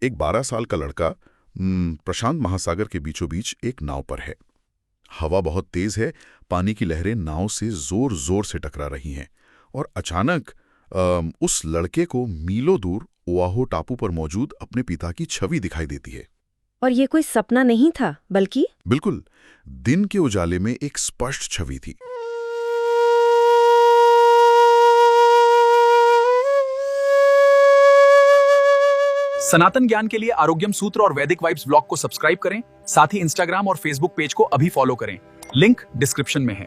एक 12 साल का लड़का प्रशांत महासागर के बीचों बीच एक नाव पर है। हवा बहुत तेज है, पानी की लहरें नाव से जोर जोर से टकरा रही हैं और अचानक उस लड़के को मीलों दूर ओआहू टापू पर मौजूद अपने पिता की छवि दिखाई देती है। और ये कोई सपना नहीं था, बल्कि बिल्कुल, दिन के उजाले में एक स्पष्ट छवि थी। सनातन ज्ञान के लिए आरोग्यम सूत्र और वैदिक वाइब्स ब्लॉग को सब्सक्राइब करें। साथ ही इंस्टाग्राम और फेसबुक पेज को अभी फॉलो करें, लिंक डिस्क्रिप्शन में है।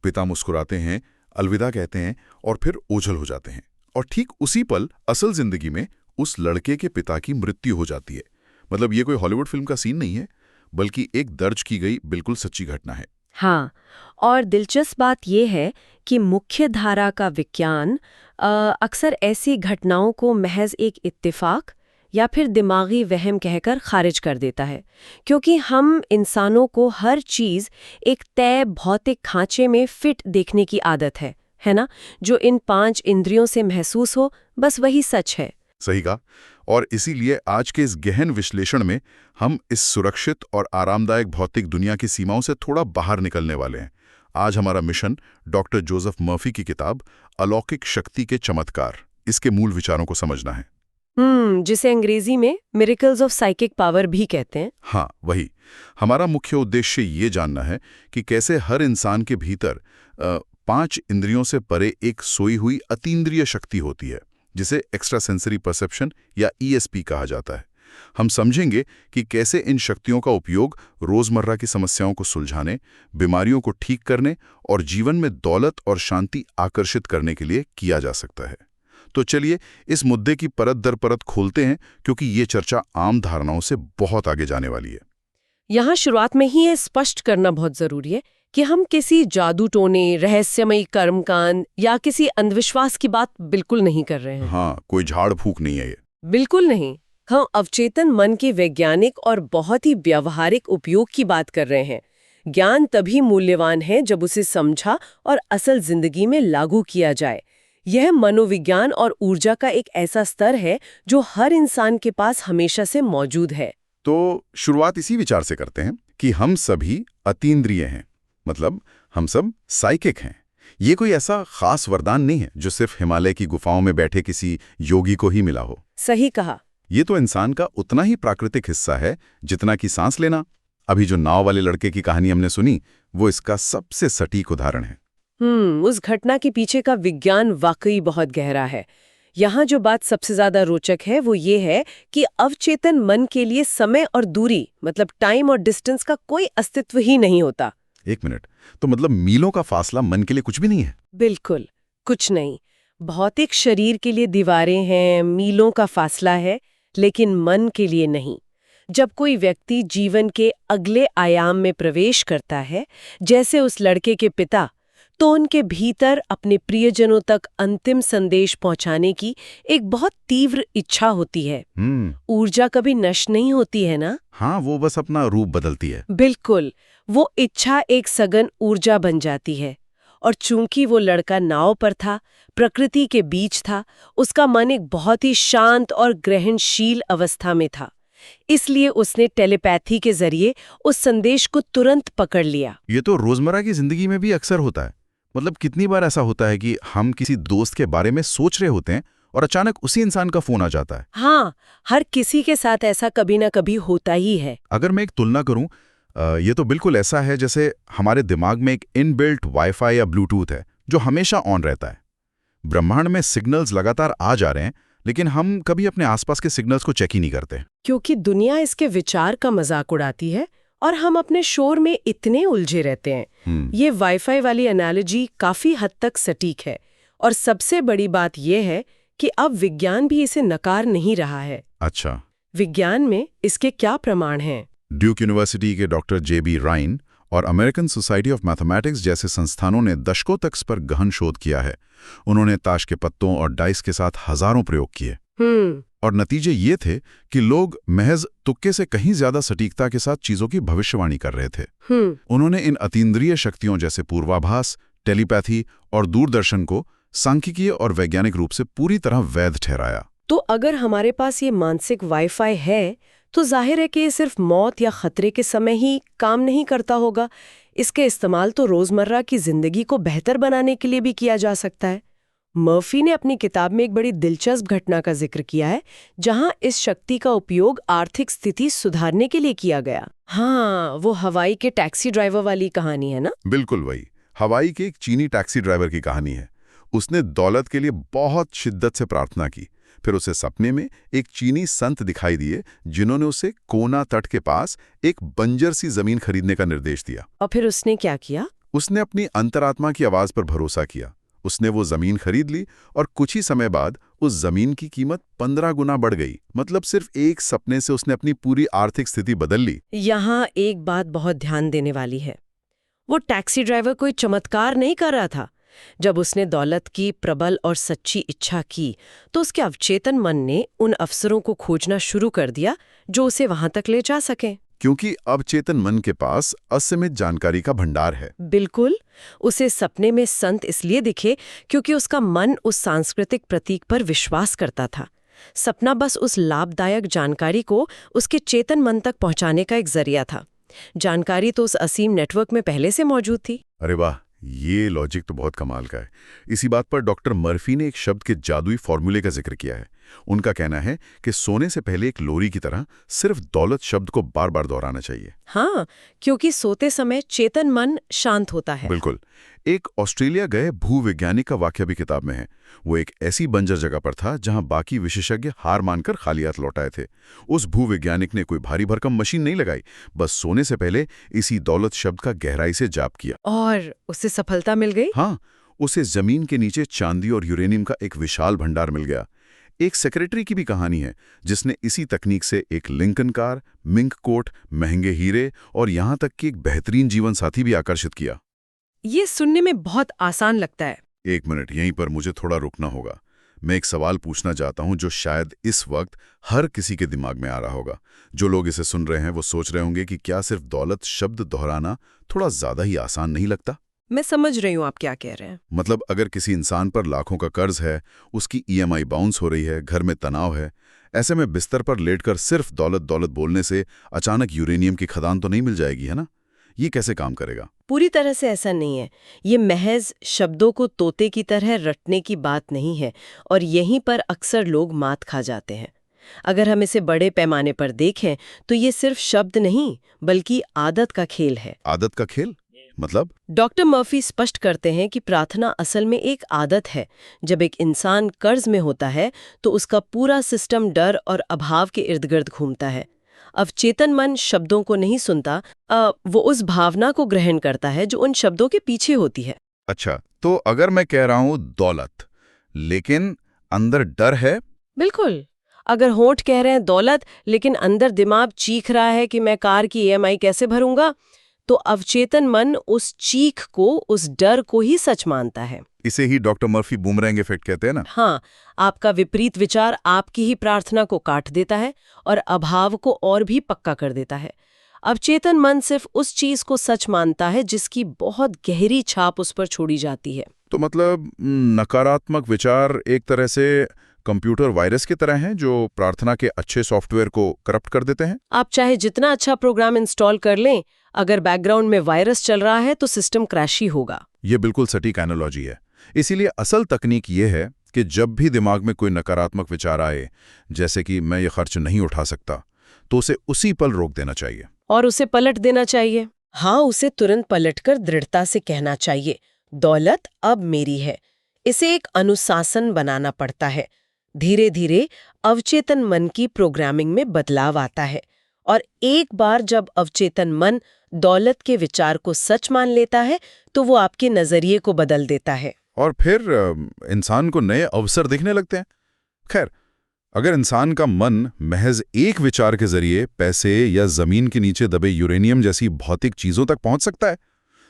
पिता मुस्कुराते हैं, अलविदा कहते हैं और फिर ओझल हो जाते हैं। और ठीक उसी पल असल जिंदगी में उस लड़के के पिता की मृत्यु हो जाती है। मतलब ये कोई हॉलीवुड फिल्म का सीन नहीं है, बल्कि एक दर्ज की गई बिल्कुल सच्ची घटना है। हाँ, और दिलचस्प बात यह है कि मुख्य धारा का विज्ञान अक्सर ऐसी घटनाओं को महज एक इत्तेफाक या फिर दिमागी वहम कहकर खारिज कर देता है, क्योंकि हम इंसानों को हर चीज़ एक तय भौतिक खांचे में फिट देखने की आदत है ना? जो इन 5 इंद्रियों से महसूस हो, बस वही सच है। सही कहा। और इसीलिए आज के इस गहन विश्लेषण में हम इस सुरक्षित और आरामदायक भौतिक दुनिया की सीमाओं से थोड़ा बाहर निकलने वाले हैं। आज हमारा मिशन डॉक्टर जोसेफ मर्फी की किताब अलौकिक शक्ति के चमत्कार, इसके मूल विचारों को समझना है। जिसे अंग्रेजी में मिरेकल्स ऑफ साइकिक पावर भी कहते हैं। हाँ, वही। हमारा मुख्य उद्देश्य ये जानना है कि कैसे हर इंसान के भीतर 5 इंद्रियों से परे एक सोई हुई अतीन्द्रिय शक्ति होती है, जिसे एक्स्ट्रा सेंसरी परसेप्शन या ESP कहा जाता है। हम समझेंगे कि कैसे इन शक्तियों का उपयोग रोजमर्रा की समस्याओं को सुलझाने, बीमारियों को ठीक करने और जीवन में दौलत और शांति आकर्षित करने के लिए किया जा सकता है। तो चलिए इस मुद्दे की परत दर परत खोलते हैं, क्योंकि ये चर्चा आम धारणाओं से बहुत आगे जाने वाली है। यहाँ शुरुआत में ही ये स्पष्ट करना बहुत जरूरी है कि हम किसी जादू टोने, रहस्यमयी कर्मकांड या किसी अंधविश्वास की बात बिल्कुल नहीं कर रहे हैं। हाँ, कोई झाड़ फूक नहीं है ये। बिल्कुल नहीं। हम अवचेतन मन के वैज्ञानिक और बहुत ही व्यावहारिक उपयोग की बात कर रहे हैं। ज्ञान तभी मूल्यवान है जब उसे समझा और असल जिंदगी में लागू किया जाए। यह मनोविज्ञान और ऊर्जा का एक ऐसा स्तर है जो हर इंसान के पास हमेशा से मौजूद है। तो शुरुआत इसी विचार से करते हैं कि हम सभी अतीन्द्रिय हैं, मतलब हम सब साइकिक हैं। ये कोई ऐसा खास वरदान नहीं है जो सिर्फ हिमालय की गुफाओं में बैठे किसी योगी को ही मिला हो। सही कहा। ये तो इंसान का उतना ही प्राकृतिक हिस्सा है जितना कि सांस लेना। अभी जो नाव वाले लड़के की कहानी हमने सुनी, वो इसका सबसे सटीक उदाहरण है। उस घटना के पीछे का विज्ञान वाकई बहुत गहरा है। यहाँ जो बात सबसे ज्यादा रोचक है वो ये है कि अवचेतन मन के लिए समय और दूरी, मतलब टाइम और डिस्टेंस का कोई अस्तित्व ही नहीं होता। एक मिनट, तो मतलब मीलों का फासला मन के लिए कुछ भी नहीं है? बिल्कुल कुछ नहीं। भौतिक शरीर के लिए दीवारें हैं, मीलों का फासला है, लेकिन मन के लिए नहीं। जब कोई व्यक्ति जीवन के अगले आयाम में प्रवेश करता है, जैसे उस लड़के के पिता, तो उनके भीतर अपने प्रियजनों तक अंतिम संदेश पहुंचाने की एक बहुत तीव्र इच्छा होती है। ऊर्जा कभी नष्ट नहीं होती है ना? हाँ, वो बस अपना रूप बदलती है। बिल्कुल, वो इच्छा एक सघन ऊर्जा बन जाती है। और चूंकि वो लड़का नाव पर था, प्रकृति के बीच था, उसका मन एक बहुत ही शांत और ग्रहणशील अवस्था में था। इसलिए उसने टेलीपैथी के जरिए उस संदेश को तुरंत पकड़ लिया। ये तो रोजमर्रा की जिंदगी में भी अक्सर होता है। मतलब कितनी बार ऐसा होता है कि हम किसी दोस्त के बारे में सोच रहे होते हैं और अचानक उसी इंसान का फोन आ जाता है। हाँ, हर किसी के साथ ऐसा कभी ना कभी होता ही है। अगर मैं एक तुलना करूं, ये तो बिल्कुल ऐसा है जैसे हमारे दिमाग में एक इनबिल्ट वाईफाई या ब्लूटूथ है जो हमेशा ऑन रहता है। ब्रह्मांड में सिग्नल्स लगातार आ जा रहे हैं, लेकिन हम कभी अपने आसपास के सिग्नल्स को चेक ही नहीं करते। क्योंकि दुनिया इसके विचार का मजाक उड़ाती है और हम अपने शोर में इतने उलझे रहते हैं। ये वाईफाई वाली एनालॉजी काफी हद तक सटीक है। और सबसे बड़ी बात यह है कि अब विज्ञान भी इसे नकार नहीं रहा है। अच्छा, विज्ञान में इसके क्या प्रमाण हैं? ड्यूक यूनिवर्सिटी के डॉक्टर J.B. राइन और अमेरिकन सोसाइटी ऑफ मैथमेटिक्स जैसे संस्थानों ने दशकों तक इस पर गहन शोध किया है। उन्होंने ताश के पत्तों और डाइस के साथ हजारों प्रयोग किए और नतीजे ये थे कि लोग महज तुक्के से कहीं ज्यादा सटीकता के साथ चीजों की भविष्यवाणी कर रहे थे। उन्होंने इन अतीन्द्रिय शक्तियों जैसे पूर्वाभास, टेलीपैथी और दूरदर्शन को सांख्यिकीय और वैज्ञानिक रूप से पूरी तरह वैध ठहराया। तो अगर हमारे पास ये मानसिक वाईफाई है तो जाहिर है कि ये सिर्फ मौत या खतरे के समय ही काम नहीं करता होगा। इसके इस्तेमाल तो रोजमर्रा की जिंदगी को बेहतर बनाने के लिए भी किया जा सकता है। मर्फी ने अपनी किताब में एक बड़ी दिलचस्प घटना का जिक्र किया है जहां इस शक्ति का उपयोग आर्थिक स्थिति सुधारने के लिए किया गया। हाँ, वो हवाई के टैक्सी ड्राइवर वाली कहानी है ना? बिल्कुल वही। हवाई के एक चीनी टैक्सी ड्राइवर की कहानी है। उसने दौलत के लिए बहुत शिद्दत से प्रार्थना की। फिर उसे सपने में एक चीनी संत दिखाई दिए जिन्होंने उसे कोना तट के पास एक बंजर सी जमीन खरीदने का निर्देश दिया। और फिर उसने क्या किया? उसने अपनी अंतरात्मा की आवाज पर भरोसा किया। उसने वो जमीन खरीद ली और कुछ ही समय बाद उस जमीन की कीमत 15 गुना बढ़ गई। मतलब सिर्फ एक सपने से उसने अपनी पूरी आर्थिक स्थिति बदल ली। यहाँ एक बात बहुत ध्यान देने वाली है। वो टैक्सी ड्राइवर कोई चमत्कार नहीं कर रहा था। जब उसने दौलत की प्रबल और सच्ची इच्छा की तो उसके अवचेतन मन ने उन अवसरों को खोजना शुरू कर दिया जो उसे वहां तक ले जा सके। क्योंकि अवचेतन मन के पास असीमित जानकारी का भंडार है। बिल्कुल। उसे सपने में संत इसलिए दिखे क्योंकि उसका मन उस सांस्कृतिक प्रतीक पर विश्वास करता था। सपना बस उस लाभदायक जानकारी को उसके चेतन मन तक पहुंचाने का एक जरिया था। जानकारी तो उस असीम नेटवर्क में पहले से मौजूद थी। अरे वाह, ये लॉजिक तो बहुत कमाल का है। इसी बात पर डॉक्टर मर्फी ने एक शब्द के जादुई फॉर्मूले का जिक्र किया है। उनका कहना है कि सोने से पहले एक लोरी की तरह सिर्फ दौलत शब्द को बार बार दोहराना चाहिए। हाँ, क्योंकि सोते समय चेतन मन शांत होता है। बिल्कुल। एक ऑस्ट्रेलिया गए भूवैज्ञानिक का वाकया भी किताब में है। वो एक ऐसी बंजर जगह पर था जहां बाकी विशेषज्ञ हार मानकर खाली हाथ लौट आए थे। उस भूवैज्ञानिक ने कोई भारी भरकम मशीन नहीं लगाई, बस सोने से पहले इसी दौलत शब्द का गहराई से जाप किया और उसे सफलता मिल गई। हाँ, उसे जमीन के नीचे चांदी और यूरेनियम का एक विशाल भंडार मिल गया। एक सेक्रेटरी की भी कहानी है जिसने इसी तकनीक से एक लिंकन कार, मिंक कोट, महंगे हीरे और यहां तक कि एक बेहतरीन जीवन साथी भी आकर्षित किया। ये सुनने में बहुत आसान लगता है। एक मिनट, यहीं पर मुझे थोड़ा रुकना होगा। मैं एक सवाल पूछना चाहता हूं जो शायद इस वक्त हर किसी के दिमाग में आ रहा होगा। जो लोग इसे सुन रहे हैं वो सोच रहे होंगे कि क्या सिर्फ दौलत शब्द दोहराना थोड़ा ज्यादा ही आसान नहीं लगता? मैं समझ रही हूँ आप क्या कह रहे हैं। मतलब अगर किसी इंसान पर लाखों का कर्ज है, उसकी ईएमआई बाउंस हो रही है, घर में तनाव है, ऐसे में बिस्तर पर लेटकर सिर्फ दौलत दौलत बोलने से अचानक यूरेनियम की खदान तो नहीं मिल जाएगी, है ना? ये कैसे काम करेगा? पूरी तरह से ऐसा नहीं है। ये महज शब्दों को तोते की तरह रटने की बात नहीं है और यहीं पर अक्सर लोग मात खा जाते हैं। अगर हम इसे बड़े पैमाने पर देखें तो ये सिर्फ शब्द नहीं बल्कि आदत का खेल है। आदत का खेल मतलब? डॉक्टर मर्फी स्पष्ट करते हैं कि प्रार्थना असल में एक आदत है। जब एक इंसान कर्ज में होता है तो उसका पूरा सिस्टम डर और अभाव के इर्द गिर्द घूमता है। अवचेतन मन शब्दों को नहीं सुनता, वो उस भावना को ग्रहण करता है जो उन शब्दों के पीछे होती है। अच्छा, तो अगर मैं कह रहा हूं दौलत, लेकिन अंदर डर है? बिल्कुल। अगर होंठ कह रहे हैं दौलत लेकिन अंदर दिमाग चीख रहा है कि मैं कार की ईएमआई कैसे भरूंगा, तो अवचेतन मन उस चीख को, उस डर को ही सच मानता है। इसे ही डॉक्टर मर्फी बूमरैंग इफेक्ट कहते हैं ना? हाँ, आपका विपरीत विचार आपकी ही प्रार्थना को काट देता है और अभाव को और भी पक्का कर देता है। अवचेतन मन सिर्फ उस चीज को सच मानता है जिसकी बहुत गहरी छाप उस पर छोड़ी जाती है। तो मतलब नकारात्मक विचार एक तरह से कंप्यूटर वायरस की तरह हैं जो प्रार्थना के अच्छे सॉफ्टवेयर को करप्ट कर देते हैं। आप चाहे जितना अच्छा प्रोग्राम इंस्टॉल कर लें, अगर बैकग्राउंड में वायरस चल रहा है तो सिस्टम क्रैश ही होगा। ये बिल्कुल सटीक एनालॉजी है। इसीलिए असल तकनीक ये है कि जब भी दिमाग में कोई नकारात्मक विचार आए, जैसे कि मैं ये खर्च नहीं उठा सकता, तो उसे उसी पल रोक देना चाहिए और उसे पलट देना चाहिए। हाँ, उसे तुरंत पलटकर दृढ़ता से कहना चाहिए, दौलत अब मेरी है। इसे एक अनुशासन बनाना पड़ता है। धीरे धीरे अवचेतन मन की प्रोग्रामिंग में बदलाव आता है और एक बार जब अवचेतन मन दौलत के विचार को सच मान लेता है तो वो आपके नजरिए को बदल देता है और फिर इंसान को नए अवसर दिखने लगते हैं। खैर, अगर इंसान का मन महज एक विचार के जरिए पैसे या जमीन के नीचे दबे यूरेनियम जैसी भौतिक चीजों तक पहुंच सकता है,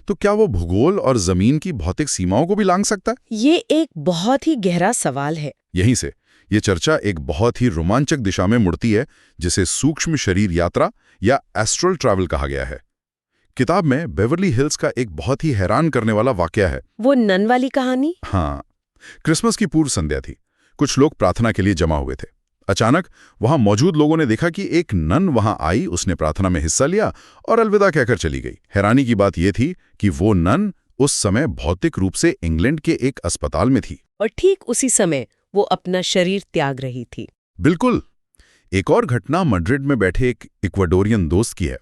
तो क्या वो भूगोल और जमीन की भौतिक सीमाओं को भी लांघ सकता है? ये एक बहुत ही गहरा सवाल है। यहीं से ये चर्चा एक बहुत ही रोमांचक दिशा में मुड़ती है जिसे सूक्ष्म शरीर यात्रा या एस्ट्रल ट्रैवल कहा गया है। किताब में बेवर्ली हिल्स का एक बहुत ही हैरान करने वाला वाकया है। वो नन वाली कहानी? हाँ, क्रिसमस की पूर्व संध्या थी। कुछ लोग प्रार्थना के लिए जमा हुए थे। अचानक वहां मौजूद लोगों ने देखा कि एक नन वहां आई, उसने प्रार्थना में हिस्सा लिया और अलविदा कहकर चली गई। हैरानी की बात यह थी कि वो नन उस समय भौतिक रूप से इंग्लैंड के एक अस्पताल में थी और ठीक उसी समय वो अपना शरीर त्याग रही थी। बिल्कुल। एक और घटना मैड्रिड में बैठे एक इक्वाडोरियन दोस्त की है।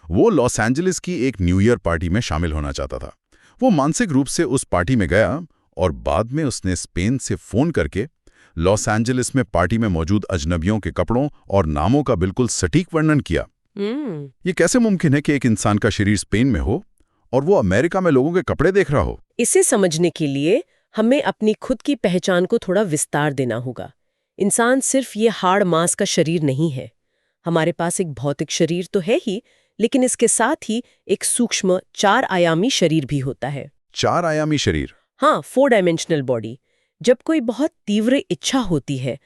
वो लॉस एंजलिस की एक न्यू ईयर पार्टी में शामिल होना चाहता था। वो मानसिक रूप से उस पार्टी में गया और बाद में उसने स्पेन से फोन करके लॉस एंजलिस में पार्टी में मौजूद अजनबियों के कपड़ों और नामों का बिल्कुल सटीक वर्णन किया। ये कैसे मुमकिन है कि एक इंसान का शरीर स्पेन में हो और वो अमेरिका में लोगों के कपड़े देख रहा हो? इसे समझने के लिए हमें अपनी खुद की पहचान को थोड़ा विस्तार देना होगा। इंसान सिर्फ ये हाड़ मांस का शरीर नहीं है। हमारे पास एक भौतिक शरीर तो है ही, लेकिन इसके साथ ही एक सूक्ष्म 4 आयामी शरीर भी होता है। 4 आयामी शरीर? हाँ, 4 डायमेंशनल बॉडी। जब कोई बहुत तीव्र इच्छा होती है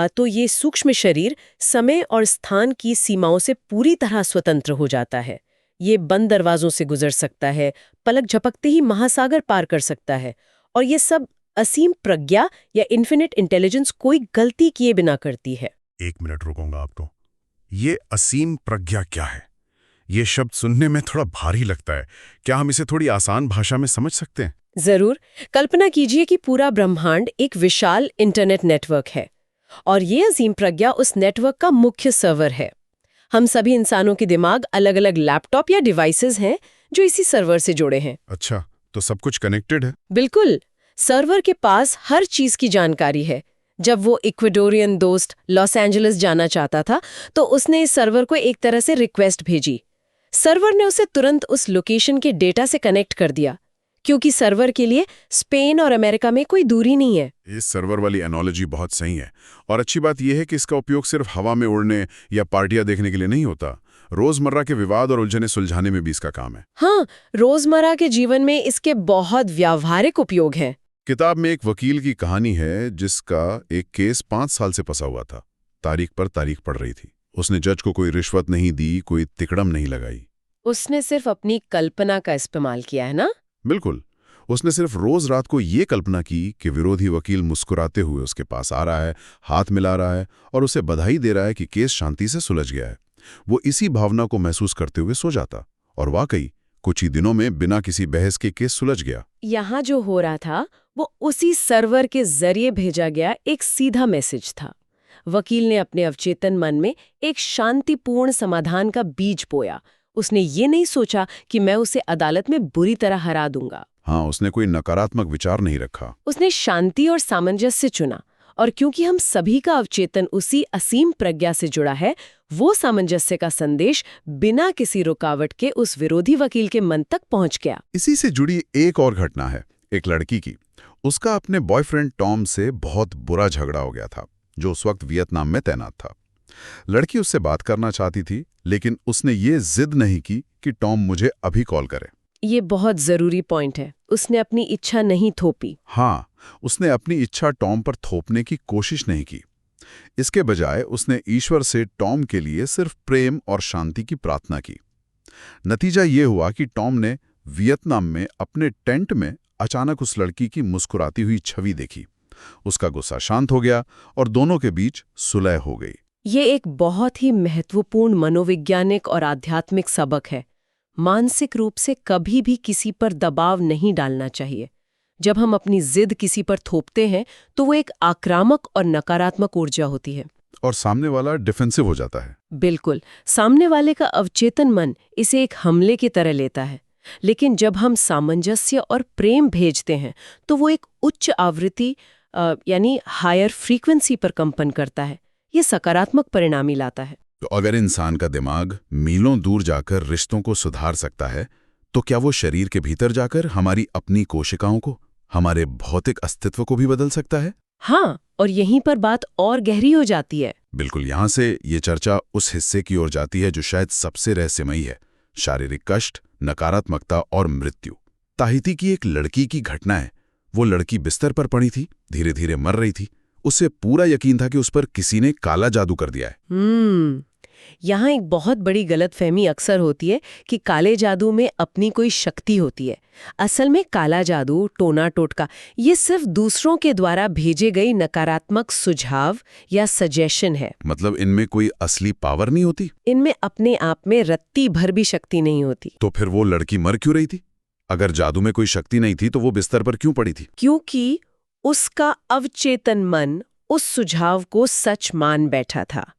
तो ये सूक्ष्म शरीर समय और स्थान की सीमाओं से पूरी तरह स्वतंत्र हो जाता है। ये बंद दरवाजों से गुजर सकता है, पलक झपकते ही महासागर पार कर सकता है, और ये सब असीम प्रज्ञा या इन्फिनिट इंटेलिजेंस कोई गलती किए बिना करती है। 1 मिनट रुकूंगा आपको। ये असीम प्रज्ञा क्या है? ये शब्द सुनने में थोड़ा भारी लगता है। क्या हम इसे थोड़ी आसान भाषा में समझ सकते हैं? जरूर। कल्पना कीजिए कि पूरा ब्रह्मांड एक विशाल इंटरनेट नेटवर्क है और ये असीम प्रज्ञा उस नेटवर्क का मुख्य सर्वर है। हम सभी इंसानों के दिमाग अलग अलग लैपटॉप या डिवाइसेस हैं जो इसी सर्वर से जुड़े हैं। अच्छा, तो सब कुछ कनेक्टेड है? बिल्कुल। सर्वर के पास हर चीज की जानकारी है। जब वो इक्वाडोरियन दोस्त लॉस एंजलिस जाना चाहता था तो उसने इस सर्वर को एक तरह से रिक्वेस्ट भेजी। सर्वर ने उसे तुरंत उस लोकेशन के डेटा से कनेक्ट कर दिया, क्योंकि सर्वर के लिए स्पेन और अमेरिका में कोई दूरी नहीं है। इस सर्वर वाली एनोलॉजी बहुत सही है। और अच्छी बात यह है कि इसका उपयोग सिर्फ हवा में उड़ने या पार्टियां देखने के लिए नहीं होता। रोजमर्रा के विवाद और उलझने सुलझाने में भी इसका काम है। हाँ, रोजमर्रा के जीवन में इसके बहुत व्यावहारिक उपयोग हैं। किताब में एक वकील की कहानी है जिसका एक केस 5 साल से फंसा हुआ था। तारीख पर तारीख पड़ रही थी। उसने जज को कोई रिश्वत नहीं दी, कोई तिकड़म नहीं लगाई। उसने सिर्फ अपनी कल्पना का इस्तेमाल किया है ना? बिल्कुल। उसने सिर्फ रोज रात को ये कल्पना की कि विरोधी वकील मुस्कुराते हुए उसके पास आ रहा है, हाथ मिला रहा है और उसे बधाई दे रहा है कि केस शांति से सुलझ गया है। वो इसी भावना को महसूस करते हुए सो जाता और वाकई कुछ ही दिनों में बिना किसी बहस के केस सुलझ गया। यहाँ जो हो रहा था वो उसी सर्वर के जरिए भेजा गया एक सीधा मैसेज था। वकील ने अपने अवचेतन मन में एक शांतिपूर्ण समाधान का बीज बोया। उसने ये नहीं सोचा कि मैं उसे अदालत में बुरी तरह हरा दूंगा। हाँ, उसने कोई नकारात्मक विचार नहीं रखा। उसने शांति और सामंजस्य चुना। और क्योंकि हम सभी का अवचेतन उसी असीम प्रज्ञा से जुड़ा है, वो सामंजस्य का संदेश बिना किसी रुकावट के उस विरोधी वकील के मन तक पहुंच गया। इसी से जुड़ी एक और घटना है, एक लड़की की। उसका अपने बॉयफ्रेंड टॉम से बहुत बुरा झगड़ा हो गया था, जो उस वक्त वियतनाम में तैनात था। लड़की उससे बात करना चाहती थी, लेकिन उसने ये जिद नहीं की कि टॉम मुझे अभी कॉल करे। ये बहुत जरूरी पॉइंट है। उसने अपनी इच्छा नहीं थोपी। हाँ, उसने अपनी इच्छा टॉम पर थोपने की कोशिश नहीं की। इसके बजाय उसने ईश्वर से टॉम के लिए सिर्फ प्रेम और शांति की प्रार्थना की। नतीजा ये हुआ कि टॉम ने वियतनाम में अपने टेंट में अचानक उस लड़की की मुस्कुराती हुई छवि देखी। उसका गुस्सा शांत हो गया और दोनों के बीच सुलह हो गई। ये एक बहुत ही महत्वपूर्ण मनोवैज्ञानिक और आध्यात्मिक सबक है। मानसिक रूप से कभी भी किसी पर दबाव नहीं डालना चाहिए। जब हम अपनी जिद किसी पर थोपते हैं तो वो एक आक्रामक और नकारात्मक ऊर्जा होती है और सामने वाला डिफेंसिव हो जाता है। बिल्कुल, सामने वाले का अवचेतन मन इसे एक हमले की तरह लेता है। लेकिन जब हम सामंजस्य और प्रेम भेजते हैं तो वो एक उच्च आवृत्ति यानी हायर फ्रीक्वेंसी पर कंपन करता है। ये सकारात्मक परिणाम लाता है। तो अगर इंसान का दिमाग मीलों दूर जाकर रिश्तों को सुधार सकता है, तो क्या वो शरीर के भीतर जाकर हमारी अपनी कोशिकाओं को, हमारे भौतिक अस्तित्व को भी बदल सकता है? हाँ, और यहीं पर बात और गहरी हो जाती है। बिल्कुल। यहाँ से ये चर्चा उस हिस्से की ओर जाती है जो शायद सबसे रहस्यमयी है, शारीरिक कष्ट, नकारात्मकता और मृत्यु। ताहिती की एक लड़की की घटना है। वो लड़की बिस्तर पर पड़ी थी, धीरे धीरे मर रही थी। उसे पूरा यकीन था कि उस पर किसी ने काला जादू कर दिया है। यहाँ एक बहुत बड़ी गलतफहमी अक्सर होती है कि काले जादू में अपनी कोई शक्ति होती है। असल में काला जादू, टोना टोटका, ये सिर्फ दूसरों के द्वारा भेजे गई नकारात्मक सुझाव या सजेशन है। मतलब इनमें कोई असली पावर नहीं होती? इनमें अपने आप में रत्ती भर भी शक्ति नहीं होती। तो फिर वो लड़की मर क्यों रही थी? अगर जादू में कोई शक्ति नहीं थी तो वो बिस्तर पर क्यों पड़ी थी? क्योंकि उसका अवचेतन मन उस सुझाव को सच मान बैठा था।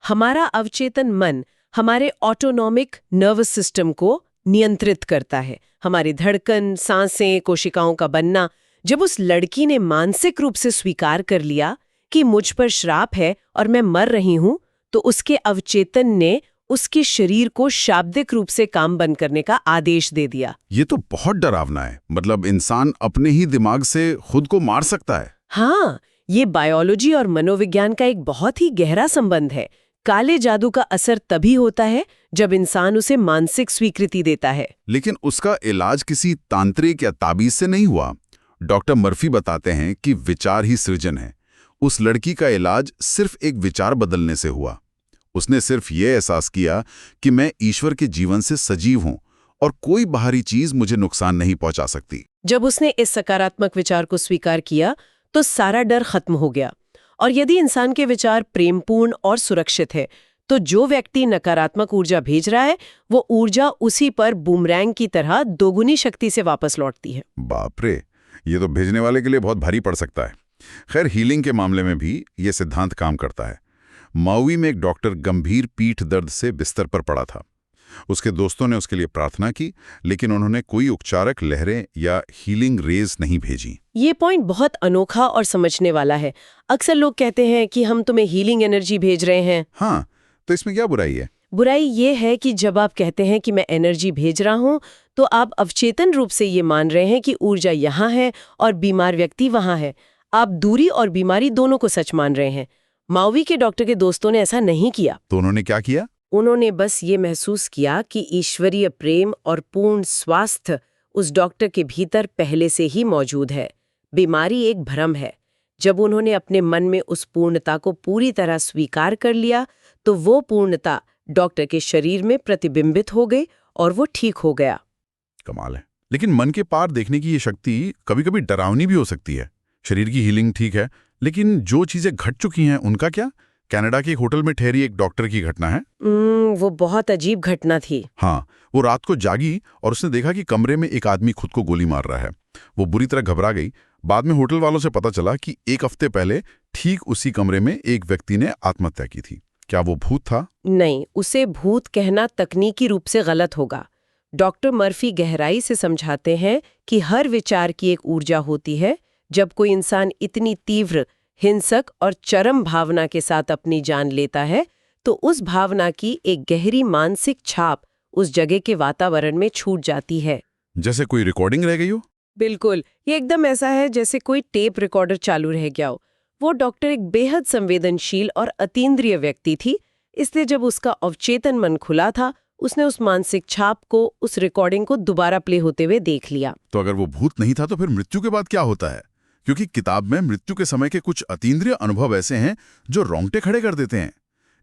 हमारा अवचेतन मन हमारे ऑटोनॉमिक नर्वस सिस्टम को नियंत्रित करता है, हमारी धड़कन, सांसें, कोशिकाओं का बनना। जब उस लड़की ने मानसिक रूप से स्वीकार कर लिया कि मुझ पर श्राप है और मैं मर रही हूं, तो उसके अवचेतन ने उसके शरीर को शाब्दिक रूप से काम बंद करने का आदेश दे दिया। ये तो बहुत डरावना है। मतलब इंसान अपने ही दिमाग से खुद को मार सकता है। हाँ, ये बायोलॉजी और मनोविज्ञान का एक बहुत ही गहरा संबंध है। काले जादू का असर तभी होता है जब इंसान उसे मानसिक स्वीकृति देता है। लेकिन उसका इलाज किसी तांत्रिक या ताबीज से नहीं हुआ। डॉक्टर मर्फी बताते हैं कि विचार ही सृजन है। उस लड़की का इलाज सिर्फ एक विचार बदलने से हुआ। उसने सिर्फ ये एहसास किया कि मैं ईश्वर के जीवन से सजीव हूं और कोई बाहरी चीज मुझे नुकसान नहीं पहुंचा सकती। जब उसने इस सकारात्मक विचार को स्वीकार किया तो सारा डर खत्म हो गया। और यदि इंसान के विचार प्रेमपूर्ण और सुरक्षित है, तो जो व्यक्ति नकारात्मक ऊर्जा भेज रहा है, वो ऊर्जा उसी पर बूमरैंग की तरह दोगुनी शक्ति से वापस लौटती है। बाप रे, ये तो भेजने वाले के लिए बहुत भारी पड़ सकता है। खैर, हीलिंग के मामले में भी ये सिद्धांत काम करता है। माउई में एक डॉक्टर गंभीर पीठ दर्द से बिस्तर पर पड़ा था। उसके दोस्तों ने उसके लिए प्रार्थना की, लेकिन उन्होंने कोई उपचारक लहरें या हीलिंग रेज नहीं भेजी। ये पॉइंट बहुत अनोखा और समझने वाला है। अक्सर लोग कहते हैं कि हम तुम्हें हीलिंग एनर्जी भेज रहे हैं। हाँ, तो इसमें क्या बुराई है? बुराई ये है कि जब आप कहते हैं कि मैं एनर्जी भेज रहा हूं, तो आप अवचेतन रूप से ये मान रहे हैं कि ऊर्जा यहाँ है और बीमार व्यक्ति वहां है। आप दूरी और बीमारी दोनों को सच मान रहे हैं। माउई के डॉक्टर के दोस्तों ने ऐसा नहीं किया। तो उन्होंने क्या किया? उन्होंने बस ये महसूस किया कि ईश्वरीय प्रेम और पूर्ण स्वास्थ्य उस डॉक्टर के भीतर पहले से ही मौजूद है। बीमारी एक भ्रम है। जब उन्होंने अपने मन में उस पूर्णता को पूरी तरह स्वीकार कर लिया, तो वो पूर्णता डॉक्टर के शरीर में प्रतिबिंबित हो गई और वो ठीक हो गया। कमाल है। लेकिन मन के पार देखने की ये शक्ति कभी-कभी डरावनी भी हो सकती है। शरीर की हीलिंग ठीक है, लेकिन जो चीजें घट चुकी हैं उनका क्या? कनाडा के एक होटल में ठहरी एक डॉक्टर की घटना है। वो बहुत अजीब घटना थी। हाँ, वो रात को जागी और उसने देखा कि कमरे में एक आदमी खुद को गोली मार रहा है। वो बुरी तरह घबरा गई। बाद में होटल वालों से पता चला कि एक हफ्ते पहले ठीक उसी कमरे में एक व्यक्ति ने आत्महत्या की थी। क्या वो भूत था? नहीं, उसे भूत कहना तकनीकी रूप से गलत होगा। डॉक्टर मर्फी गहराई से समझाते हैं कि हर विचार की एक ऊर्जा होती है। जब कोई इंसान इतनी तीव्र, हिंसक और चरम भावना के साथ अपनी जान लेता है, तो उस भावना की एक गहरी मानसिक छाप उस जगह के वातावरण में छूट जाती है। जैसे कोई रिकॉर्डिंग रह गई हो? बिल्कुल, ये एकदम ऐसा है जैसे कोई टेप रिकॉर्डर चालू रह गया हो। वो डॉक्टर एक बेहद संवेदनशील और अतीन्द्रिय व्यक्ति थी, इसलिए जब उसका अवचेतन मन खुला था, उसने उस मानसिक छाप को, उस रिकॉर्डिंग को दोबारा प्ले होते हुए देख लिया। तो अगर वो भूत नहीं था तो फिर मृत्यु के बाद क्या होता है? क्योंकि किताब में मृत्यु के समय के कुछ अतीन्द्रिय अनुभव ऐसे हैं जो रोंगटे खड़े कर देते हैं।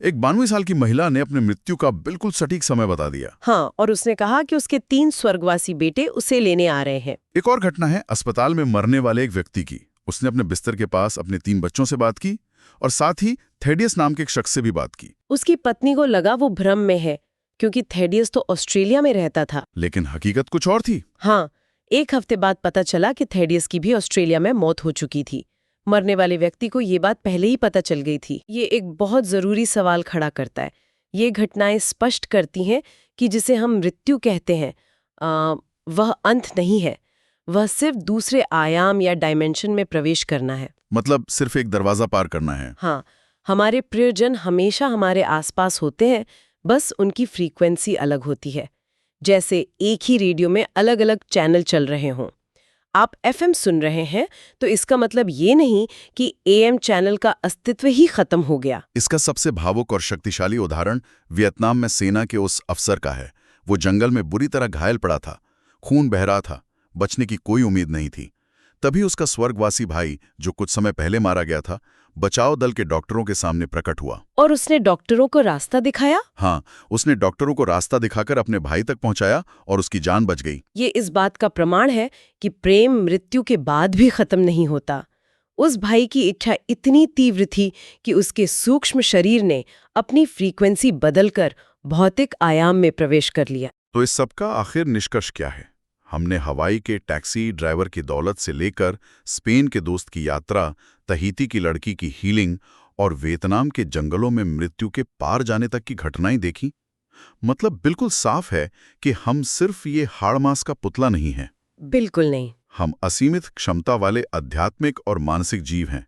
एक 92 साल की महिला ने अपने मृत्यु का बिल्कुल सटीक समय बता दिया। हाँ, और उसने कहा कि उसके 3 स्वर्गवासी बेटे उसे लेने आ रहे हैं। एक और घटना है अस्पताल में मरने वाले एक व्यक्ति की। उसने अपने बिस्तर के पास अपने 3 बच्चों से बात की और साथ ही थेडियस नाम के एक शख्स से भी बात की। उसकी पत्नी को लगा वो भ्रम में है, क्योंकि थेडियस तो ऑस्ट्रेलिया में रहता था। लेकिन हकीकत कुछ और थी। हाँ, एक हफ्ते बाद पता चला कि थेडियस की भी ऑस्ट्रेलिया में मौत हो चुकी थी। मरने वाले व्यक्ति को ये बात पहले ही पता चल गई थी। ये एक बहुत जरूरी सवाल खड़ा करता है। ये घटनाएं स्पष्ट करती हैं कि जिसे हम मृत्यु कहते हैं, वह अंत नहीं है, वह सिर्फ दूसरे आयाम या डायमेंशन में प्रवेश करना है। मतलब सिर्फ एक दरवाजा पार करना है। हाँ, हमारे प्रियजन हमेशा हमारे आसपास होते हैं, बस उनकी फ्रीक्वेंसी अलग होती है। जैसे एक ही रेडियो में अलग अलग चैनल चल रहे हों। आप FM सुन रहे हैं तो इसका मतलब ये नहीं कि AM चैनल का अस्तित्व ही खत्म हो गया। इसका सबसे भावुक और शक्तिशाली उदाहरण वियतनाम में सेना के उस अफसर का है। वो जंगल में बुरी तरह घायल पड़ा था, खून बह रहा था, बचने की कोई उम्मीद नहीं थी। तभी उसका स्वर्गवासी भाई, जो कुछ समय पहले मारा गया था, बचाव दल के डॉक्टरों के सामने प्रकट हुआ। और उसने डॉक्टरों को रास्ता दिखाया? हाँ, उसने डॉक्टरों को रास्ता दिखाकर अपने भाई तक पहुंचाया और उसकी जान बच गई। ये इस बात का प्रमाण है कि प्रेम मृत्यु के बाद भी खत्म नहीं होता। उस भाई की इच्छा इतनी तीव्र थी कि उसके सूक्ष्म शरीर ने अपनी फ्रीक्वेंसी बदलकर भौतिक आयाम में प्रवेश कर लिया। तो इस सबका आखिर निष्कर्ष क्या है? हमने हवाई के टैक्सी ड्राइवर की दौलत से लेकर स्पेन के दोस्त की यात्रा, तहीती की लड़की की हीलिंग और वियतनाम के जंगलों में मृत्यु के पार जाने तक की घटनाएं देखी। मतलब बिल्कुल साफ है कि हम सिर्फ ये हाड़ मांस का पुतला नहीं हैं। बिल्कुल नहीं। हम असीमित क्षमता वाले आध्यात्मिक और मानसिक जीव हैं।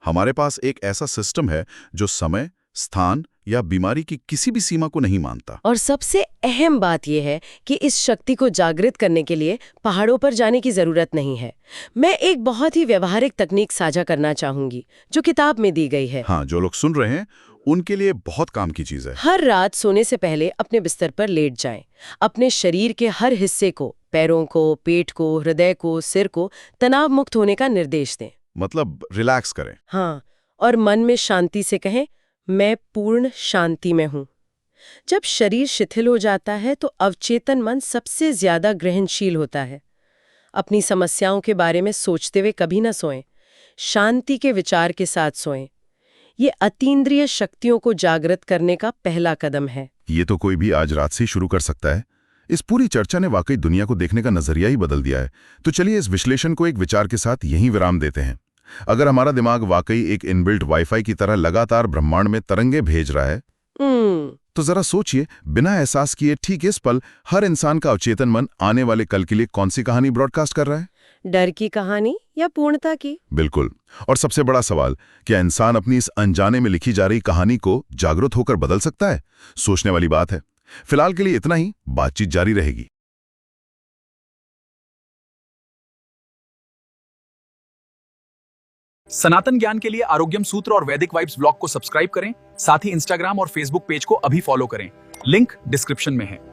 हमारे पास एक ऐसा सिस्टम है जो समय, स्थान या बीमारी की किसी भी सीमा को नहीं मानता। और सबसे अहम बात यह है कि इस शक्ति को जागृत करने के लिए पहाड़ों पर जाने की जरूरत नहीं है। मैं एक बहुत ही व्यवहारिक तकनीक साझा करना चाहूंगी जो किताब में दी गई है। हाँ, जो लोग सुन रहे हैं उनके लिए बहुत काम की चीज है। हर रात सोने से पहले अपने बिस्तर पर लेट जाएं। अपने शरीर के हर हिस्से को, पैरों को, पेट को, हृदय को, सिर को तनाव मुक्त होने का निर्देश दें। मतलब रिलैक्स करें। हाँ, और मन में शांति से कहें, मैं पूर्ण शांति में हूँ। जब शरीर शिथिल हो जाता है तो अवचेतन मन सबसे ज्यादा ग्रहणशील होता है। अपनी समस्याओं के बारे में सोचते हुए कभी न सोएं। शांति के विचार के साथ सोएं। ये अतीन्द्रिय शक्तियों को जागृत करने का पहला कदम है। ये तो कोई भी आज रात से शुरू कर सकता है। इस पूरी चर्चा ने वाकई दुनिया को देखने का नजरिया ही बदल दिया है। तो चलिए इस विश्लेषण को एक विचार के साथ यहीं विराम देते हैं। अगर हमारा दिमाग वाकई एक इनबिल्ट वाईफाई की तरह लगातार ब्रह्मांड में तरंगे भेज रहा है, तो जरा सोचिए, बिना एहसास किए ठीक इस पल हर इंसान का अवचेतन मन आने वाले कल के लिए कौन सी कहानी ब्रॉडकास्ट कर रहा है? डर की कहानी या पूर्णता की? बिल्कुल। और सबसे बड़ा सवाल, क्या इंसान अपनी इस अनजाने में लिखी जा रही कहानी को जागरूक होकर बदल सकता है? सोचने वाली बात है। फिलहाल के लिए इतना ही, बातचीत जारी रहेगी। सनातन ज्ञान के लिए आरोग्यम सूत्र और वैदिक वाइब्स ब्लॉग को सब्सक्राइब करें। साथ ही इंस्टाग्राम और फेसबुक पेज को अभी फॉलो करें। लिंक डिस्क्रिप्शन में है।